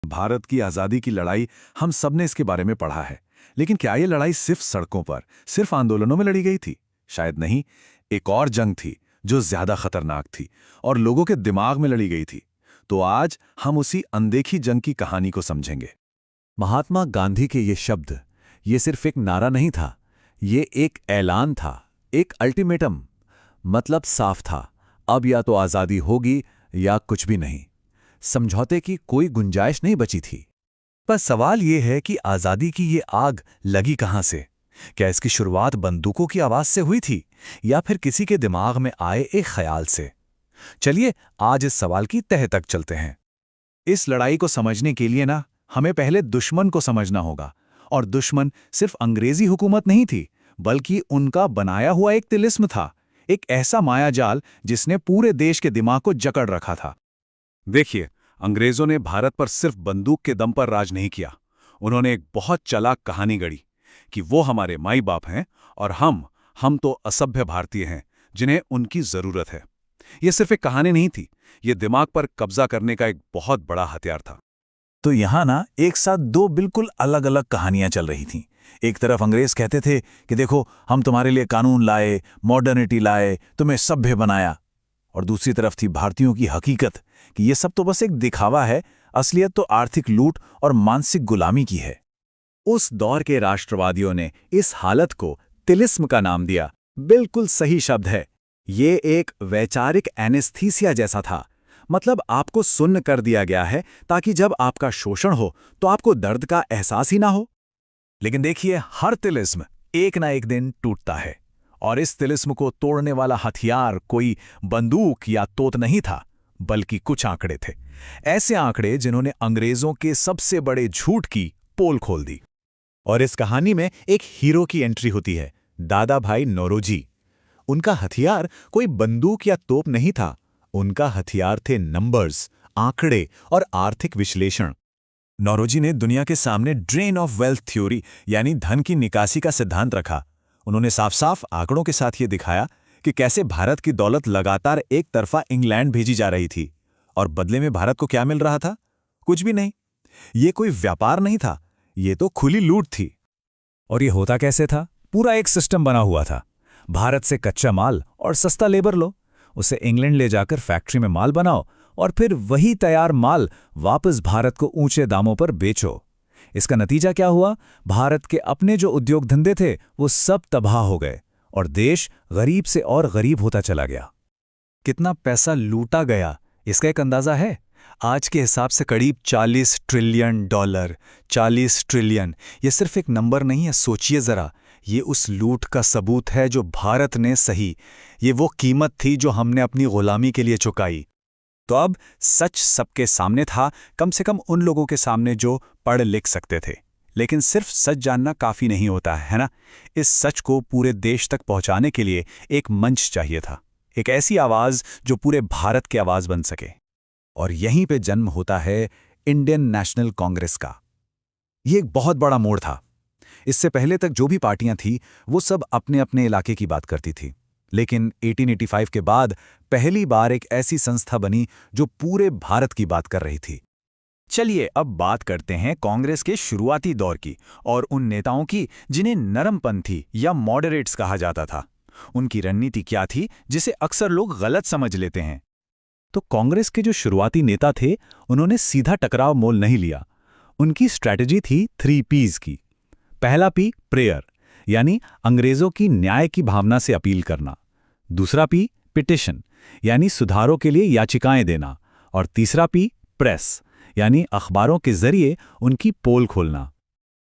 भारत की आज़ादी की लड़ाई, हम सब ने इसके बारे में पढ़ा है। लेकिन क्या ये लड़ाई सिर्फ सड़कों पर, सिर्फ आंदोलनों में लड़ी गई थी? शायद नहीं। एक और जंग थी जो ज्यादा खतरनाक थी और लोगों के दिमाग में लड़ी गई थी। तो आज हम उसी अनदेखी जंग की कहानी को समझेंगे। महात्मा गांधी के ये शब्द, ये सिर्फ एक नारा नहीं था, ये एक ऐलान था, एक अल्टीमेटम। मतलब साफ था, अब या तो आज़ादी होगी या कुछ भी नहीं। समझौते की कोई गुंजाइश नहीं बची थी। पर सवाल ये है कि आज़ादी की ये आग लगी कहाँ से? क्या इसकी शुरुआत बंदूकों की आवाज़ से हुई थी या फिर किसी के दिमाग में आए एक ख्याल से? चलिए आज इस सवाल की तह तक चलते हैं। इस लड़ाई को समझने के लिए ना हमें पहले दुश्मन को समझना होगा। और दुश्मन सिर्फ अंग्रेजी हुकूमत नहीं थी, बल्कि उनका बनाया हुआ एक तिलिस्म था, एक ऐसा मायाजाल जिसने पूरे देश के दिमाग को जकड़ रखा था। देखिए, अंग्रेजों ने भारत पर सिर्फ बंदूक के दम पर राज नहीं किया। उन्होंने एक बहुत चालाक कहानी गढ़ी कि वो हमारे माई बाप हैं और हम तो असभ्य भारतीय हैं जिन्हें उनकी जरूरत है। ये सिर्फ एक कहानी नहीं थी, ये दिमाग पर कब्जा करने का एक बहुत बड़ा हथियार था। तो यहाँ ना एक साथ दो बिल्कुल अलग अलग कहानियां चल रही थीं। एक तरफ अंग्रेज कहते थे कि देखो, हम तुम्हारे लिए कानून लाए, मॉडर्निटी लाए, तुम्हें सभ्य बनाया। और दूसरी तरफ थी भारतीयों की हकीकत कि ये सब तो बस एक दिखावा है, असलियत तो आर्थिक लूट और मानसिक गुलामी की है। उस दौर के राष्ट्रवादियों ने इस हालत को तिलिस्म का नाम दिया। बिल्कुल सही शब्द है। ये एक वैचारिक एनेस्थीसिया जैसा था। मतलब आपको सुन्न कर दिया गया है ताकि जब आपका शोषण हो तो आपको दर्द का एहसास ही ना हो। लेकिन देखिए, हर तिलिस्म एक ना एक दिन टूटता है। और इस तिलिस्म को तोड़ने वाला हथियार कोई बंदूक या तोप नहीं था, बल्कि कुछ आंकड़े थे। ऐसे आंकड़े जिन्होंने अंग्रेजों के सबसे बड़े झूठ की पोल खोल दी। और इस कहानी में एक हीरो की एंट्री होती है, दादा भाई नौरोजी। उनका हथियार कोई बंदूक या तोप नहीं था, उनका हथियार थे नंबर्स, आंकड़े और आर्थिक विश्लेषण। नौरोजी ने दुनिया के सामने ड्रेन ऑफ वेल्थ थ्योरी यानी धन की निकासी का सिद्धांत रखा। उन्होंने साफ साफ आंकड़ों के साथ ये दिखाया कि कैसे भारत की दौलत लगातार एक तरफा इंग्लैंड भेजी जा रही थी और बदले में भारत को क्या मिल रहा था? कुछ भी नहीं। ये कोई व्यापार नहीं था, ये तो खुली लूट थी। और ये होता कैसे था? पूरा एक सिस्टम बना हुआ था। भारत से कच्चा माल और सस्ता लेबर लो, उसे इंग्लैंड ले जाकर फैक्ट्री में माल बनाओ और फिर वही तैयार माल वापस भारत को ऊंचे दामों पर बेचो। इसका नतीजा क्या हुआ? भारत के अपने जो उद्योग धंधे थे वो सब तबाह हो गए और देश गरीब से और गरीब होता चला गया। कितना पैसा लूटा गया, इसका एक अंदाजा है? आज के हिसाब से करीब $40 ट्रिलियन। 40 ट्रिलियन, ये सिर्फ एक नंबर नहीं है, सोचिए जरा। ये उस लूट का सबूत है जो भारत ने सही, ये वो कीमत थी जो हमने अपनी गुलामी के लिए चुकाई। तो अब सच सबके सामने था, कम से कम उन लोगों के सामने जो पढ़ लिख सकते थे। लेकिन सिर्फ सच जानना काफ़ी नहीं होता है ना? इस सच को पूरे देश तक पहुंचाने के लिए एक मंच चाहिए था, एक ऐसी आवाज़ जो पूरे भारत की आवाज़ बन सके। और यहीं पे जन्म होता है इंडियन नेशनल कांग्रेस का। ये एक बहुत बड़ा मोड़ था। इससे पहले तक जो भी पार्टियां थीं वो सब अपने अपने इलाके की बात करती थी, लेकिन 1885 के बाद पहली बार एक ऐसी संस्था बनी जो पूरे भारत की बात कर रही थी। चलिए अब बात करते हैं कांग्रेस के शुरुआती दौर की और उन नेताओं की जिन्हें नरमपंथी या मॉडरेट्स कहा जाता था। उनकी रणनीति क्या थी जिसे अक्सर लोग गलत समझ लेते हैं? तो कांग्रेस के जो शुरुआती नेता थे उन्होंने सीधा टकराव मोल नहीं लिया। उनकी स्ट्रैटेजी थी 3 P's की। पहला पी प्रेयर, यानी अंग्रेजों की न्याय की भावना से अपील करना। दूसरा पी पिटिशन, यानी सुधारों के लिए याचिकाएं देना। और तीसरा पी प्रेस, यानी अखबारों के जरिए उनकी पोल खोलना।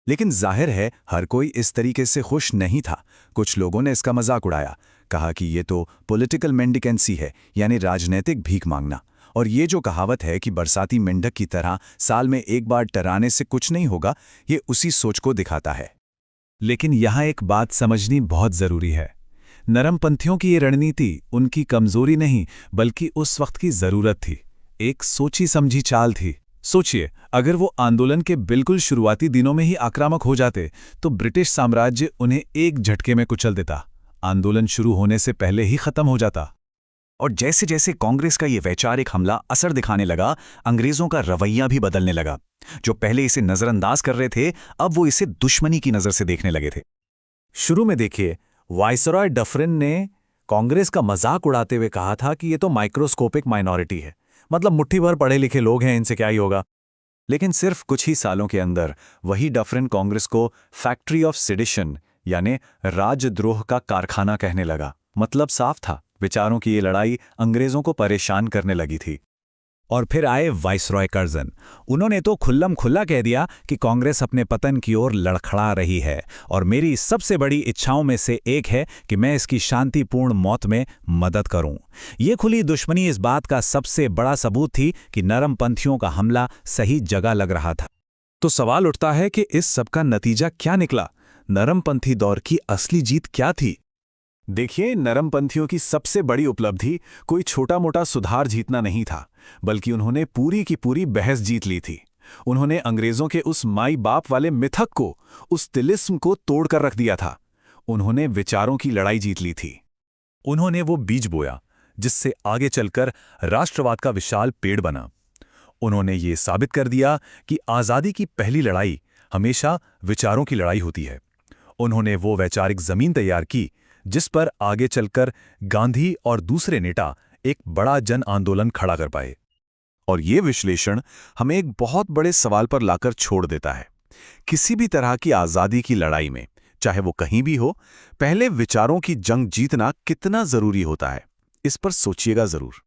लेकिन जाहिर है हर कोई इस तरीके से खुश नहीं था। कुछ लोगों ने इसका मजाक उड़ाया, कहा कि ये तो पॉलिटिकल मेंडिकेंसी है, यानी राजनीतिक भीख मांगना। और ये जो कहावत है कि बरसाती मेंढक की तरह साल में एक बार टराने से कुछ नहीं होगा, ये उसी सोच को दिखाता है। लेकिन यहाँ एक बात समझनी बहुत जरूरी है। नरमपंथियों की ये रणनीति उनकी कमजोरी नहीं बल्कि उस वक्त की जरूरत थी, एक सोची समझी चाल थी। सोचिए, अगर वो आंदोलन के बिल्कुल शुरुआती दिनों में ही आक्रामक हो जाते तो ब्रिटिश साम्राज्य उन्हें एक झटके में कुचल देता, आंदोलन शुरू होने से पहले ही खत्म हो जाता। और जैसे जैसे कांग्रेस का ये वैचारिक हमला असर दिखाने लगा, अंग्रेजों का रवैया भी बदलने लगा। जो पहले इसे नजरअंदाज कर रहे थे, अब वो इसे दुश्मनी की नजर से देखने लगे थे। शुरू में देखिए, वाइसरॉय डफरिन ने कांग्रेस का मजाक उड़ाते हुए कहा था कि ये तो माइक्रोस्कोपिक माइनॉरिटी है, मतलब मुट्ठी भर पढ़े लिखे लोग हैं, इनसे क्या ही होगा। लेकिन सिर्फ कुछ ही सालों के अंदर वही डफरिन कांग्रेस को फैक्ट्री ऑफ सेडिशन यानी राजद्रोह का कारखाना कहने लगा। मतलब साफ था, विचारों की ये लड़ाई अंग्रेजों को परेशान करने लगी थी। और फिर आए वाइसरॉय कर्जन। उन्होंने तो खुल्लम खुल्ला कह दिया कि कांग्रेस अपने पतन की ओर लड़खड़ा रही है और मेरी सबसे बड़ी इच्छाओं में से एक है कि मैं इसकी शांतिपूर्ण मौत में मदद करूं। ये खुली दुश्मनी इस बात का सबसे बड़ा सबूत थी कि नरमपंथियों का हमला सही जगह लग रहा था। तो सवाल उठता है कि इस सब का नतीजा क्या निकला? नरमपंथी दौर की असली जीत क्या थी? देखिए, नरमपंथियों की सबसे बड़ी उपलब्धि कोई छोटा मोटा सुधार जीतना नहीं था, बल्कि उन्होंने पूरी की पूरी बहस जीत ली थी। उन्होंने अंग्रेजों के उस माई बाप वाले मिथक को, उस तिलिस्म को तोड़कर रख दिया था। उन्होंने विचारों की लड़ाई जीत ली थी। उन्होंने वो बीज बोया जिससे आगे चलकर राष्ट्रवाद का विशाल पेड़ बना। उन्होंने ये साबित कर दिया कि आज़ादी की पहली लड़ाई हमेशा विचारों की लड़ाई होती है। उन्होंने वो वैचारिक जमीन तैयार की जिस पर आगे चलकर गांधी और दूसरे नेता एक बड़ा जन आंदोलन खड़ा कर पाए। और ये विश्लेषण हमें एक बहुत बड़े सवाल पर लाकर छोड़ देता है। किसी भी तरह की आज़ादी की लड़ाई में, चाहे वो कहीं भी हो, पहले विचारों की जंग जीतना कितना जरूरी होता है, इस पर सोचिएगा जरूर।